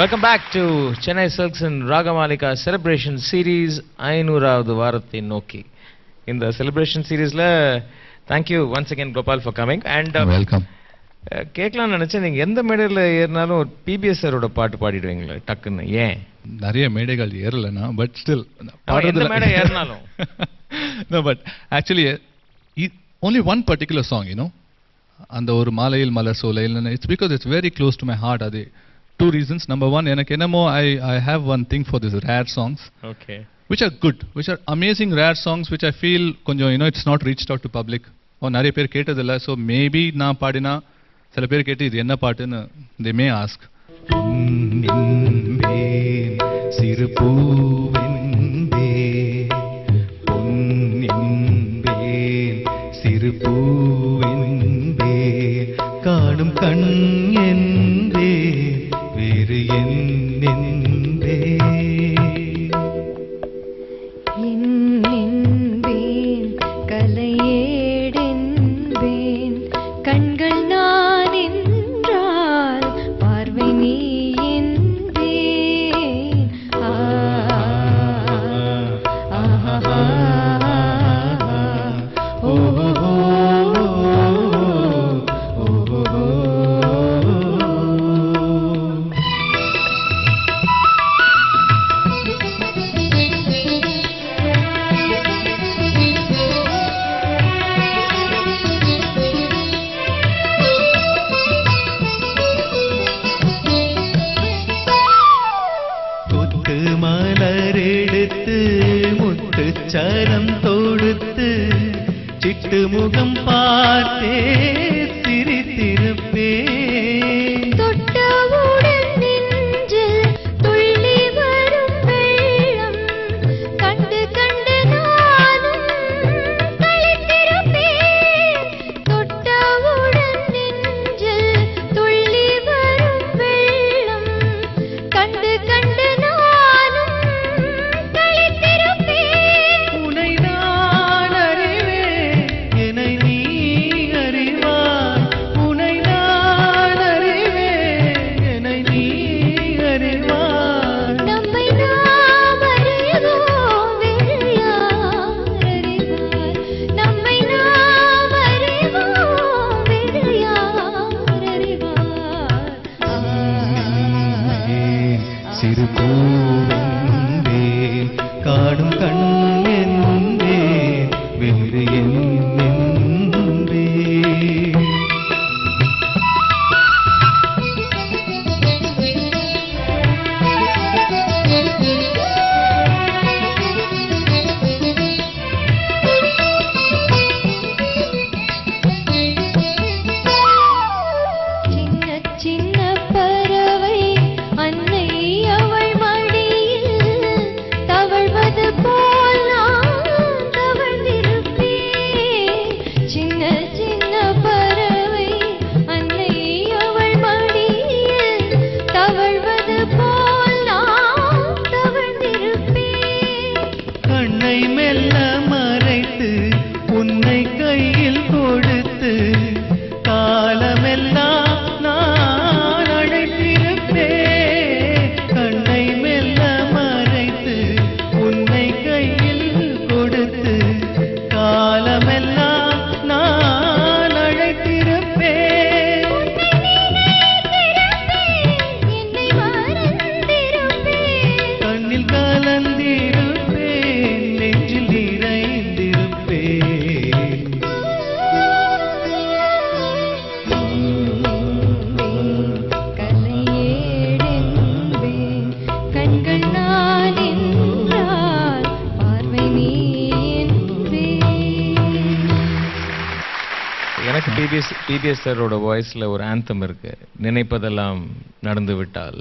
Welcome back to Chennai Silks and Ragamalika Celebration Series 500வது வாரத்தை நோக்கி. இந்த celebration seriesல thank you once again Gopal for coming and welcome. கேட்கலாம் நினைச்சேன், நீங்க எந்த மேடையில் ஏறினாலும் ஒரு பிபிஎஸ் சாரோட பாட்டு பாடிடுவீங்களே டக்குன்னு. ஏன் நிறைய மேடைகள் ஏறலனா பட் ஸ்டில் எந்த மேடை ஏறினாலும் no but actually only one particular song, you know, அந்த ஒரு மாலையில் மலர் சோலையில், it's because it's very close to my heart. அது two reasons. Number one, எனக்கு என்னமோ I have one thing for these rare songs, okay, which are good, which are amazing rare songs which I feel கொஞ்சம், you know, it's not reached out to public. நிறைய பேர் கேட்டதில்லை. So maybe நான் பாடினா சில பேர் கேட்டு இது என்ன பாட்டுன்னு they may ask. சிறு பூவென்பே பொன்னின்பேன் சிறு பூவென்பே காணும் கண் என்பே வேறு என்னென்பே என்னென்பேன் கலையேடென்பேன் கண்கள் நான் என்றால் பார்வை நீ என்பேன். மலரெடுத்து முத்துச்சரம் தொடுத்து சிட்டு முகம் பார்த்தே சிரித்திருப்பே தொட்டவுடன் நெஞ்சில் துள்ளி வரும் வெள்ளம் கண்டு கண்டு நானும் களித்திருப்பேன். தொட்டவுடன் நெஞ்சில் துள்ளி வரும் வெள்ளம் கண்டு கண்டு நானும் களித்திருப்பேன். உனை நான் அறிவேன் என்னை நீ அறிவாய், உனை நான் அறிவேன் என்னை நீ அறிவாய். நம்மை நாம் அறிவோம் வேறு யார் அறிவார், நம்மை நாம் அறிவோம் வேறு யார் அறிவார். சிறு பூவென்பே காடும் கண் என்பே வேறு என்னென்பே. சின்ன சின்ன பறவை அன்னை அவள் மடியில் தவழ்வது போல் நான் தவழ்ந்திருப்பேன். சின்ன சின்ன பறவை அன்னை அவள் மடியில் தவழ்வது போல் நான் தவழ்ந்திருப்பேன். கண்ணை மெல்ல மறைத்து உன்னை கையில் கொடுத்து காலமெல்லாம் நான் அழைத்திருப்பேன். கண்ணை மெல்ல மறைத்து உன்னை கையில் கொடுத்து காலமெல்லாம் நான் அழைத்திருப்பேன். என்னை மறந்திருப்பேன். கண்ணில் கலந்திருப்பேன், நெஞ்சில் நிறைந்திருப்பேன். கலையேடென்பேன் கண்கள் நான் என்றால் பார்வை நீ என்பேன். எனக்கு பிபிஎஸ் சாரோட வாய்ஸ்ல ஒரு ஆந்தம் இருக்கு, நினைப்பதெல்லாம் நடந்து விட்டால்.